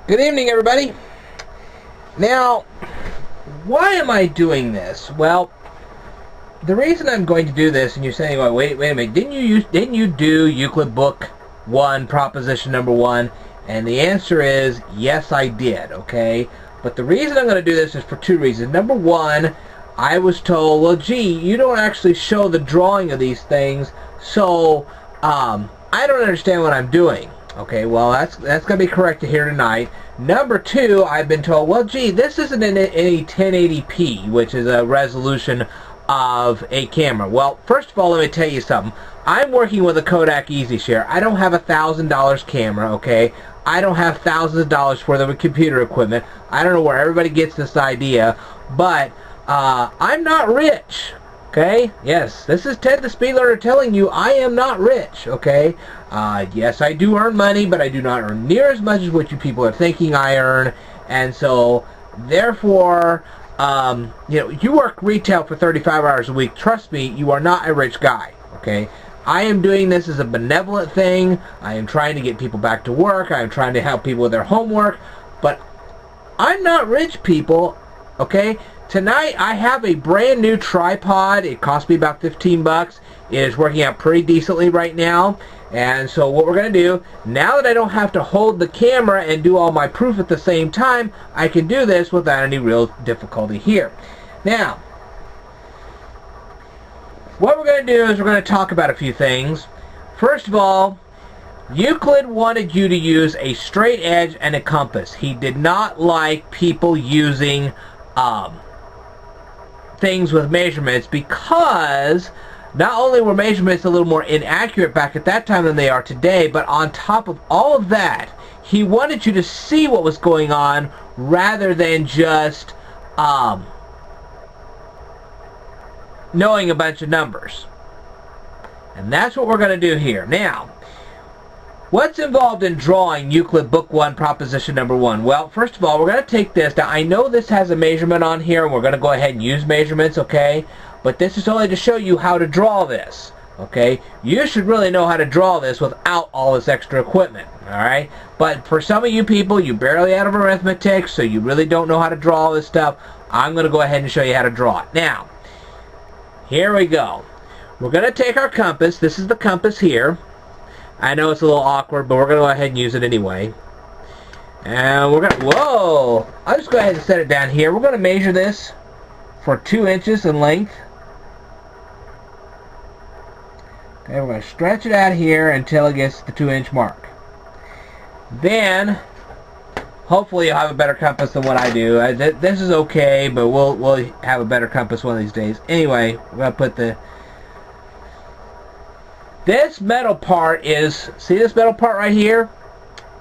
Good evening, everybody. Now, why am I doing this? Well, the reason I'm going to do this, and you're saying, well, wait a minute, didn't you do Euclid Book 1, Proposition number 1? And the answer is, yes, I did, okay? But the reason I'm going to do this is for two reasons. Number one, I was told, well, gee, you don't actually show the drawing of these things, so I don't understand what I'm doing. Okay, well, that's going to be corrected here tonight. Number two, I've been told, well, gee, this isn't in any 1080p, which is a resolution of a camera. Well, first of all, let me tell you something. I'm working with a Kodak EasyShare. I don't have a $1,000 camera, okay? I don't have thousands of dollars worth of computer equipment. I don't know where everybody gets this idea, but I'm not rich. Okay? Yes, this is Ted the Speed Learner telling you I am not rich. Okay? Yes, I do earn money, but I do not earn near as much as what you people are thinking I earn. And so, therefore, you work retail for 35 hours a week. Trust me, you are not a rich guy. Okay? I am doing this as a benevolent thing. I am trying to get people back to work. I am trying to help people with their homework. But I'm not rich, people. Okay? Tonight I have a brand new tripod. It cost me about 15 bucks. It is working out pretty decently right now. And so what we're going to do, now that I don't have to hold the camera and do all my proof at the same time, I can do this without any real difficulty here. Now, what we're going to do is we're going to talk about a few things. First of all, Euclid wanted you to use a straight edge and a compass. He did not like people using things with measurements, because not only were measurements a little more inaccurate back at that time than they are today, but on top of all of that, he wanted you to see what was going on rather than just knowing a bunch of numbers. And that's what we're going to do here. Now, what's involved in drawing Euclid Book 1, Proposition number 1? Well, first of all, we're going to take this. Now, I know this has a measurement on here, and we're going to go ahead and use measurements, okay? But this is only to show you how to draw this, okay? You should really know how to draw this without all this extra equipment, all right? But for some of you people, you're barely out of arithmetic, so you really don't know how to draw all this stuff. I'm going to go ahead and show you how to draw it. Now, here we go. We're going to take our compass. This is the compass here. I know it's a little awkward, but we're going to go ahead and use it anyway. And we're going to, whoa! I'll just go ahead and set it down here. We're going to measure this for 2 inches in length. Okay, we're going to stretch it out here until it gets the 2-inch mark. Then, hopefully you'll have a better compass than what I do. This is okay, but we'll have a better compass one of these days. Anyway, we're going to put this metal part is, see this metal part right here?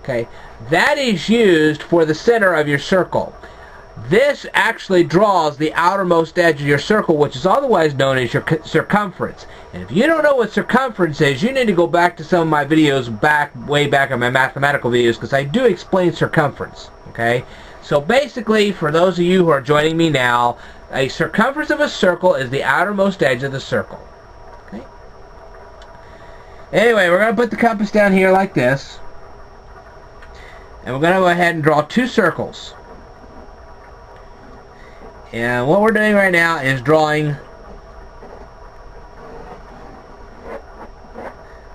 Okay, that is used for the center of your circle. This actually draws the outermost edge of your circle, which is otherwise known as your circumference. And if you don't know what circumference is, you need to go back to some of my videos way back in my mathematical videos, because I do explain circumference. Okay, so basically, for those of you who are joining me now, a circumference of a circle is the outermost edge of the circle. Anyway, we're going to put the compass down here like this. And we're going to go ahead and draw 2 circles. And what we're doing right now is drawing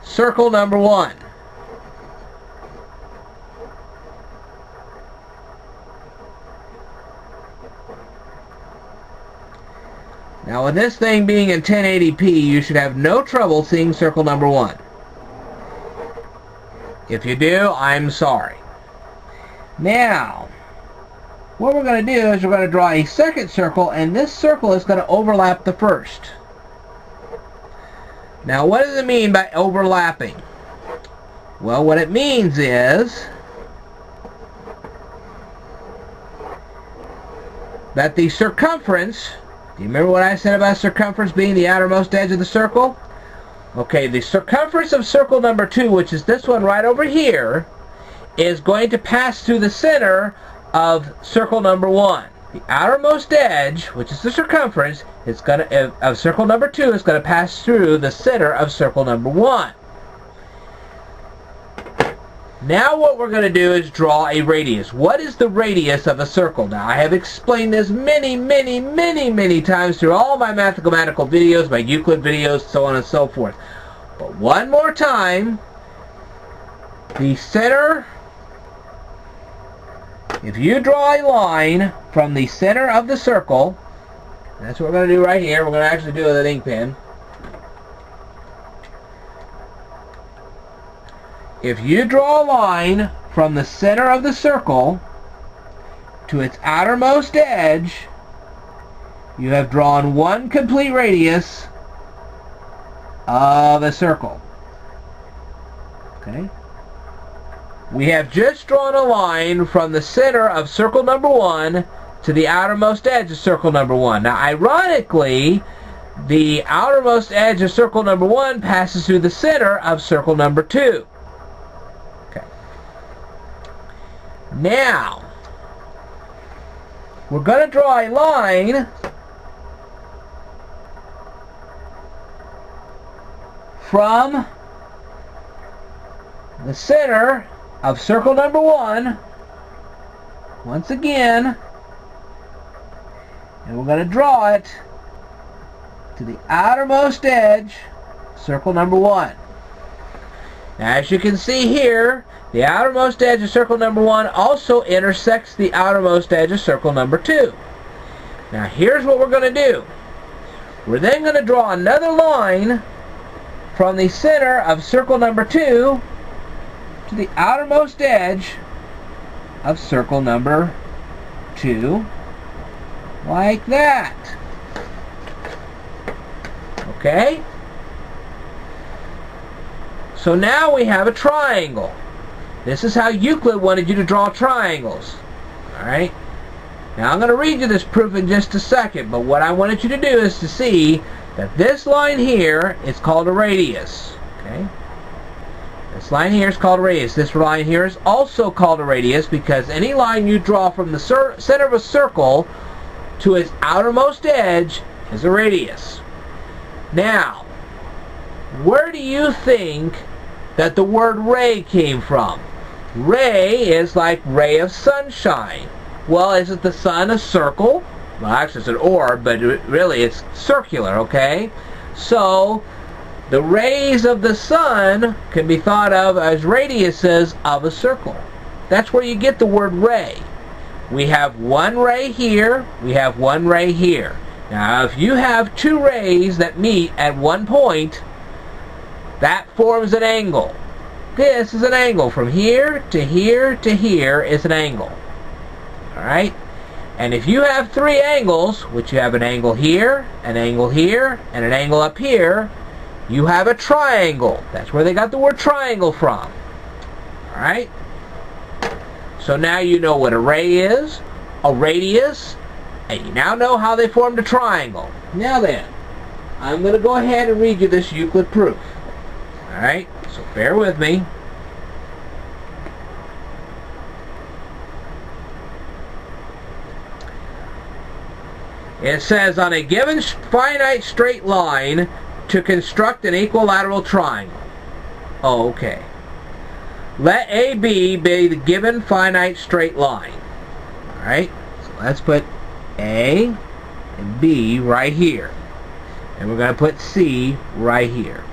circle number 1. Now, with this thing being in 1080p, you should have no trouble seeing circle number 1. If you do, I'm sorry. Now, what we're going to do is we're going to draw a second circle, and this circle is going to overlap the first. Now, what does it mean by overlapping? Well, what it means is that the circumference, do you remember what I said about circumference being the outermost edge of the circle? Okay, the circumference of circle number 2, which is this one right over here, is going to pass through the center of circle number 1. The outermost edge, which is the circumference, of circle number 2 is going to pass through the center of circle number 1. Now what we're going to do is draw a radius. What is the radius of a circle? Now I have explained this many times through all my mathematical videos, my Euclid videos, so on and so forth. But one more time, the center, if you draw a line from the center of the circle, that's what we're going to do right here. We're going to actually do it with an ink pen. If you draw a line from the center of the circle to its outermost edge, you have drawn one complete radius of a circle. Okay? We have just drawn a line from the center of circle number 1 to the outermost edge of circle number 1. Now, ironically, the outermost edge of circle number 1 passes through the center of circle number 2. Okay. Now, we're going to draw a line from the center of circle number 1, once again, and we're going to draw it to the outermost edge, circle number 1. Now, as you can see here, the outermost edge of circle number 1 also intersects the outermost edge of circle number 2. Now, here's what we're going to do. We're then going to draw another line from the center of circle number 2 to the outermost edge of circle number 2, like that. Okay? So now we have a triangle. This is how Euclid wanted you to draw triangles. Alright? Now I'm going to read you this proof in just a second, but what I wanted you to do is to see that this line here is called a radius. Okay? This line here is called a radius. This line here is also called a radius because any line you draw from the center of a circle to its outermost edge is a radius. Now, where do you think that the word ray came from? Ray is like ray of sunshine. Well, isn't the sun a circle? Well, actually it's an orb, but really it's circular, okay? So, the rays of the sun can be thought of as radiuses of a circle. That's where you get the word ray. We have one ray here, we have one ray here. Now, if you have two rays that meet at one point, that forms an angle. This is an angle. From here to here to here is an angle. Alright? And if you have three angles, which you have an angle here, and an angle up here, you have a triangle. That's where they got the word triangle from. Alright? So now you know what a ray is, a radius, and you now know how they formed a triangle. Now then, I'm going to go ahead and read you this Euclid proof. Alright? So bear with me. It says, on a given finite straight line, to construct an equilateral triangle. Oh, okay. Let AB be the given finite straight line. Alright? So let's put A and B right here. And we're going to put C right here.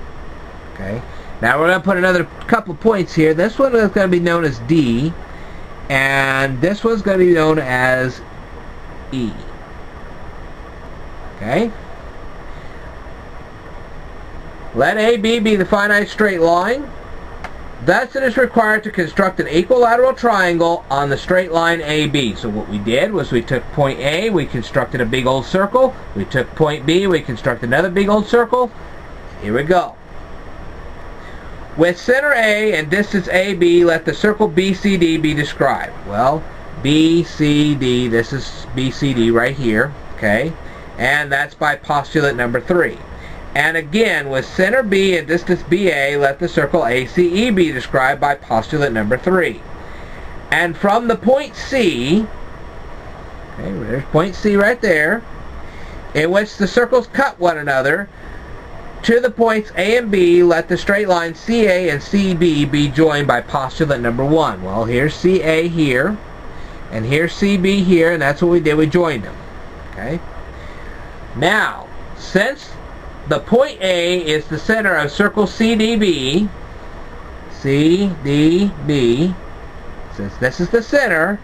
Okay? Now we're going to put another couple points here. This one is going to be known as D. And this one's going to be known as E. Okay? Let AB be the finite straight line. Thus it is required to construct an equilateral triangle on the straight line AB. So what we did was we took point A, we constructed a big old circle. We took point B, we constructed another big old circle. Here we go. With center A and distance AB, let the circle BCD be described. Well, BCD, this is BCD right here, okay? And that's by postulate number 3. And again, with center B and distance BA, let the circle ACE be described by postulate number 3. And from the point C, okay, there's point C right there, in which the circles cut one another, to the points A and B, let the straight lines CA and CB be joined by postulate number 1. Well, here's CA here, and here's CB here, and that's what we did. We joined them. Okay. Now, since the point A is the center of circle CDB, since this is the center,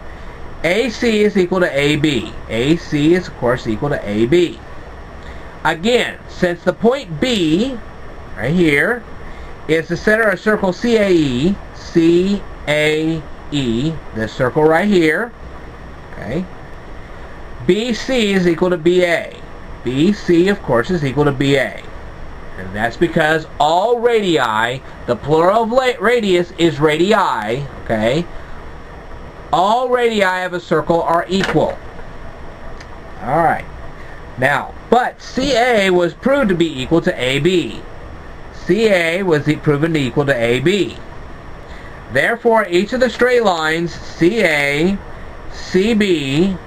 AC is equal to AB. AC is, of course, equal to AB. Again, since the point B, right here, is the center of circle CAE, this circle right here, okay, BC is equal to BA. BC, of course, is equal to BA. And that's because all radii, the plural of radius is radii, okay? All radii of a circle are equal. Alright. Now, but CA was proved to be equal to AB. CA was proven to be equal to AB. Therefore, each of the straight lines, CA, CB,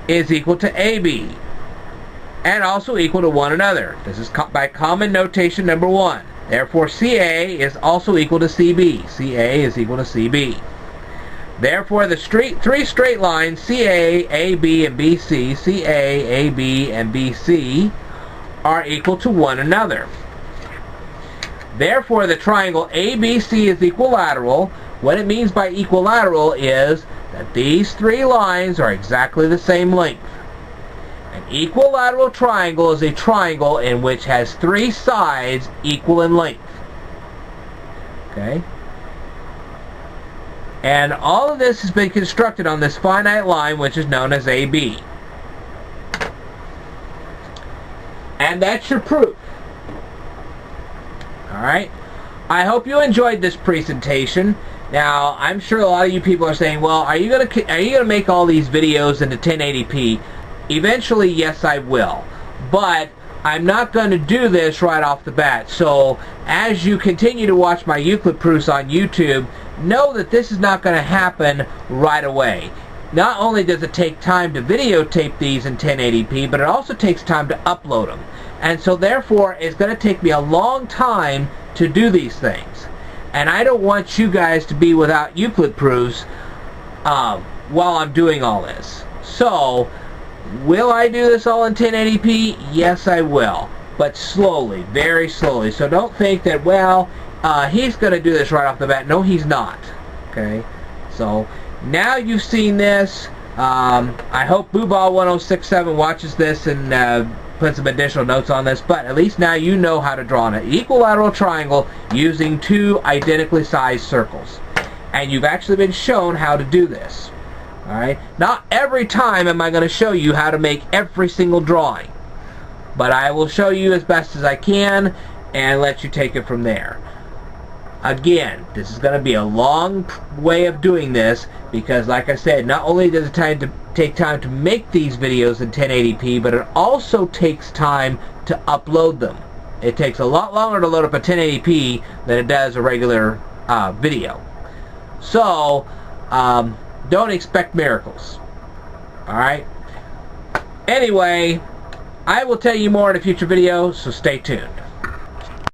is equal to AB. And also equal to one another. This is by common notation number 1. Therefore, CA is also equal to CB. CA is equal to CB. Therefore, the three straight lines CA, AB, and BC, CA, AB, and BC are equal to one another. Therefore, the triangle ABC is equilateral. What it means by equilateral is that these three lines are exactly the same length. An equilateral triangle is a triangle in which has three sides equal in length. Okay? And all of this has been constructed on this finite line, which is known as AB. And that's your proof. Alright? I hope you enjoyed this presentation. Now, I'm sure a lot of you people are saying, well, are you gonna make all these videos into 1080p? Eventually, yes, I will. But I'm not going to do this right off the bat. So, as you continue to watch my Euclid proofs on YouTube, know that this is not going to happen right away. Not only does it take time to videotape these in 1080p, but it also takes time to upload them. And so, therefore, it's going to take me a long time to do these things. And I don't want you guys to be without Euclid proofs while I'm doing all this. So, will I do this all in 1080p? Yes, I will. But slowly, very slowly. So don't think that, well, he's going to do this right off the bat. No, he's not. Okay? So, now you've seen this. I hope Booball1067 watches this and put some additional notes on this. But at least now you know how to draw an equilateral triangle using two identically sized circles. And you've actually been shown how to do this. Alright? Not every time am I going to show you how to make every single drawing. But I will show you as best as I can and let you take it from there. Again, this is going to be a long way of doing this because, like I said, not only does it take time to make these videos in 1080p, but it also takes time to upload them. It takes a lot longer to load up a 1080p than it does a regular video. So, don't expect miracles. Alright? Anyway, I will tell you more in a future video, so stay tuned.